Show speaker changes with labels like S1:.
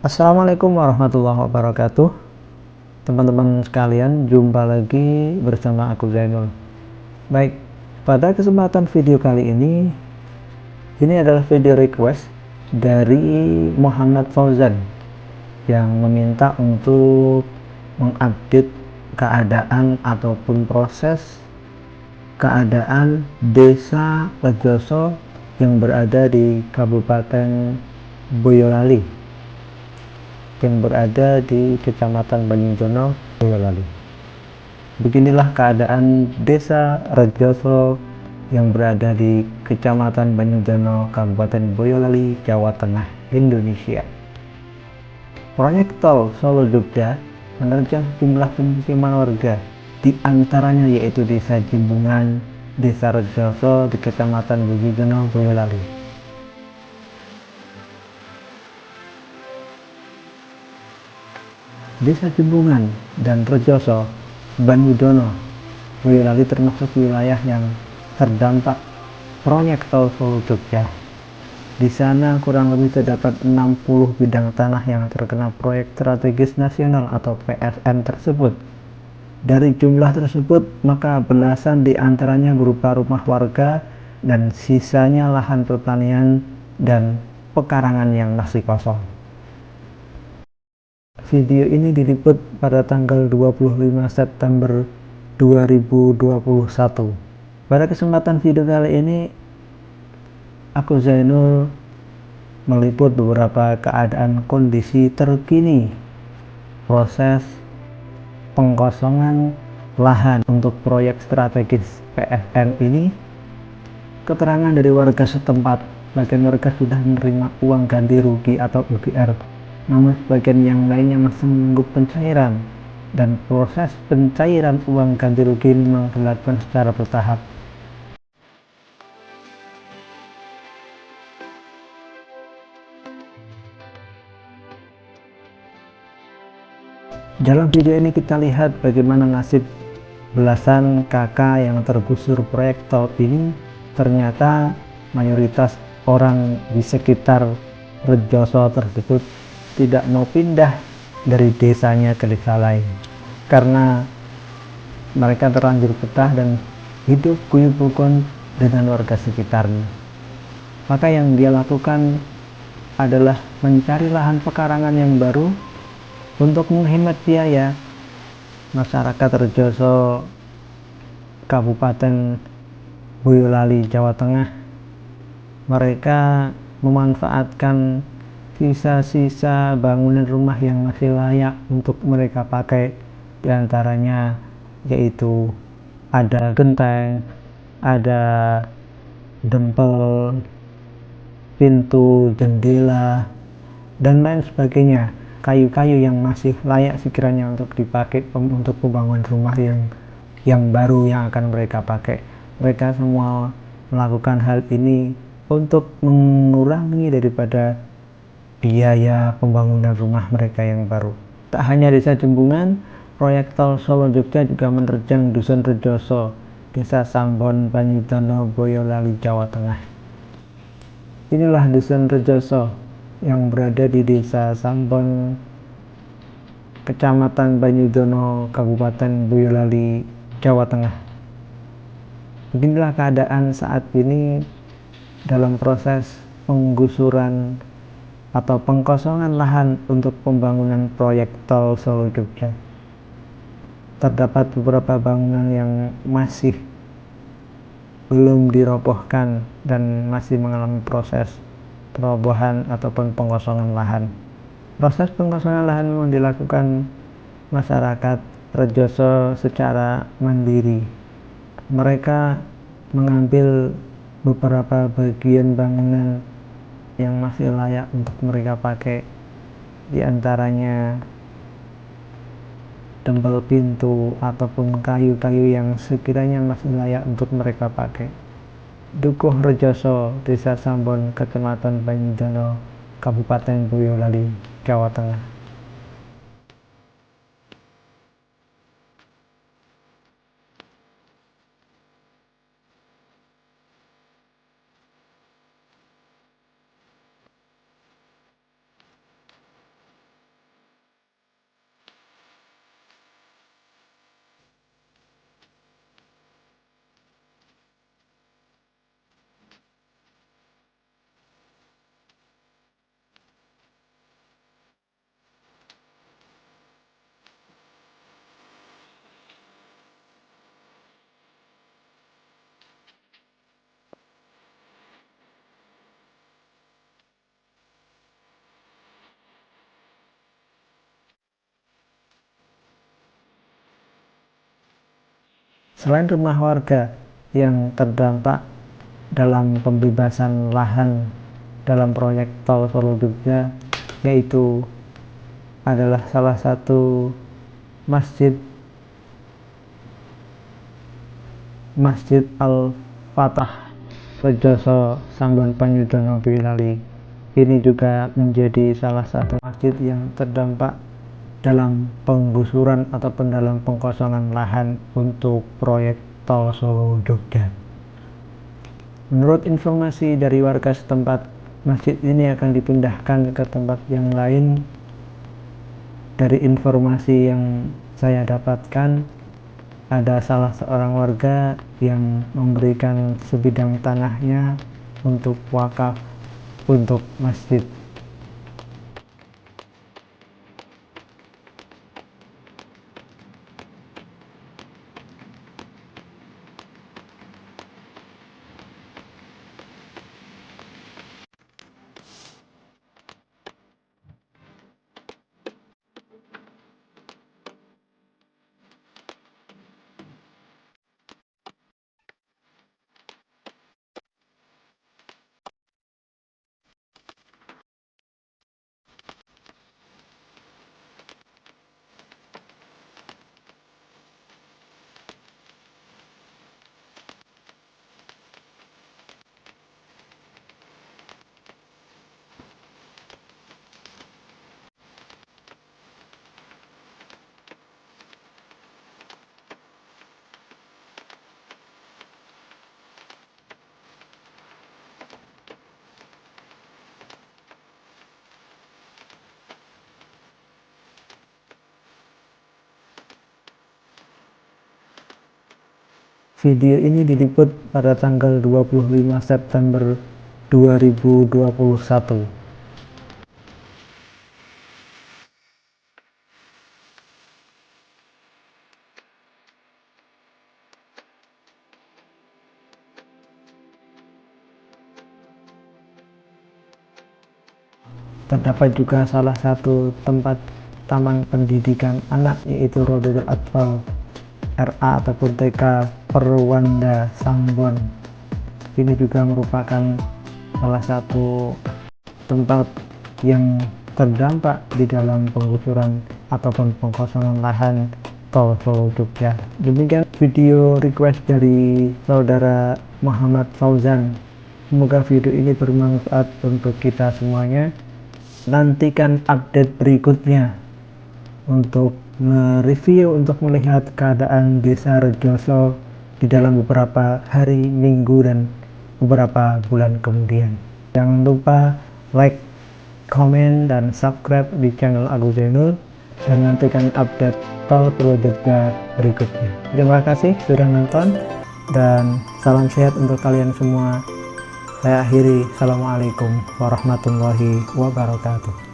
S1: Assalamualaikum warahmatullahi wabarakatuh. Teman-teman sekalian, jumpa lagi bersama aku Zainul. Baik, pada kesempatan video kali ini adalah video request dari Muhammad Fauzan yang meminta untuk mengupdate keadaan ataupun proses keadaan Desa Rejoso yang berada di Kabupaten Boyolali, yang berada di Kecamatan Banyudono, Boyolali. Beginilah keadaan Desa Rejoso yang berada di Kecamatan Banyudono, Kabupaten Boyolali, Jawa Tengah, Indonesia. Proyek tol Solo Jogja menerjang jumlah pemukiman warga, di antaranya yaitu Desa Jimbungan, Desa Rejoso di Kecamatan Banyudono, Boyolali. Desa Jimbungan dan Rejoso, Banyudono, Boyolali termasuk wilayah yang terdampak proyek tol Solo Jogja. Di sana kurang lebih terdapat 60 bidang tanah yang terkena proyek strategis nasional atau PSN tersebut. Dari jumlah tersebut, maka belasan di antaranya berupa rumah warga dan sisanya lahan pertanian dan pekarangan yang masih kosong. Video ini diliput pada tanggal 25 September 2021. Pada kesempatan video kali ini, aku Zainul meliput beberapa keadaan kondisi terkini proses pengkosongan lahan untuk proyek strategis PSN ini. Keterangan dari warga setempat, bagian warga sudah menerima uang ganti rugi atau UGR, namun sebagian yang lainnya masih menunggu pencairan, dan proses pencairan uang ganti rugi memang dilakukan secara bertahap. Dalam video ini kita lihat bagaimana nasib belasan kakak yang tergusur proyek tol ini. Ternyata mayoritas orang di sekitar Rejoso tersebut tidak mau pindah dari desanya ke desa lain karena mereka terlanjur betah dan hidup guyub rukun dengan warga sekitarnya. Maka yang dia lakukan adalah mencari lahan pekarangan yang baru untuk menghemat biaya. Masyarakat Rejoso, Kabupaten Boyolali, Jawa Tengah, mereka memanfaatkan sisa-sisa bangunan rumah yang masih layak untuk mereka pakai. Di antaranya yaitu ada genteng, ada dempel, pintu, jendela, dan lain sebagainya. Kayu-kayu yang masih layak sekiranya untuk dipakai untuk pembangunan rumah yang baru yang akan mereka pakai. Mereka semua melakukan hal ini untuk mengurangi daripada biaya pembangunan rumah mereka yang baru. Tak hanya Desa Jimbungan, proyek tol Solo Jogja juga menerjang Dusun Rejoso, Desa Sambon, Banyudono, Boyolali, Jawa Tengah. Inilah Dusun Rejoso yang berada di Desa Sambon, Kecamatan Banyudono, Kabupaten Boyolali, Jawa Tengah. Beginilah keadaan saat ini dalam proses penggusuran atau pengkosongan lahan untuk pembangunan proyek tol Solo Jogja. Terdapat beberapa bangunan yang masih belum dirobohkan dan masih mengalami proses perobohan ataupun pengosongan lahan. Proses pengosongan lahan memang dilakukan masyarakat Rejoso secara mandiri. Mereka mengambil beberapa bagian bangunan yang masih layak untuk mereka pakai, di antaranya dempel pintu ataupun kayu-kayu yang sekiranya masih layak untuk mereka pakai. Dukuh Rejoso, Desa Sambon, Kecamatan Banyudono, Kabupaten Boyolali, Jawa Tengah. Selain rumah warga yang terdampak dalam pembebasan lahan dalam proyek tol Solo Jogja, yaitu adalah salah satu Masjid Al-Fatah Rejoso Sanggon Panyudono Boyolali. Ini juga menjadi salah satu masjid yang terdampak dalam penggusuran ataupun dalam pengkosongan lahan untuk proyek tol Solo Jogja. Menurut informasi dari warga setempat, masjid ini akan dipindahkan ke tempat yang lain. Dari informasi yang saya dapatkan, ada salah seorang warga yang memberikan sebidang tanahnya untuk wakaf untuk masjid. Video ini diliput pada tanggal 25 September 2021. Terdapat juga salah satu tempat taman pendidikan anak, yaitu Rodotul Atfal RA ataupun TK Perwanda Sanggon. Ini juga merupakan salah satu tempat yang terdampak di dalam penggusuran ataupun pengkosongan lahan tol Solo Jogja. Demikian video request dari saudara Muhammad Fauzan. Semoga video ini bermanfaat untuk kita semuanya. Nantikan update berikutnya untuk review, untuk melihat keadaan desa Rejoso di dalam beberapa hari, minggu, dan beberapa bulan kemudian. Jangan lupa like, komen, dan subscribe di channel Agus Zainul, dan nantikan update tol Solo Jogja berikutnya. Terima kasih sudah nonton, dan salam sehat untuk kalian semua. Saya akhiri, assalamualaikum warahmatullahi wabarakatuh.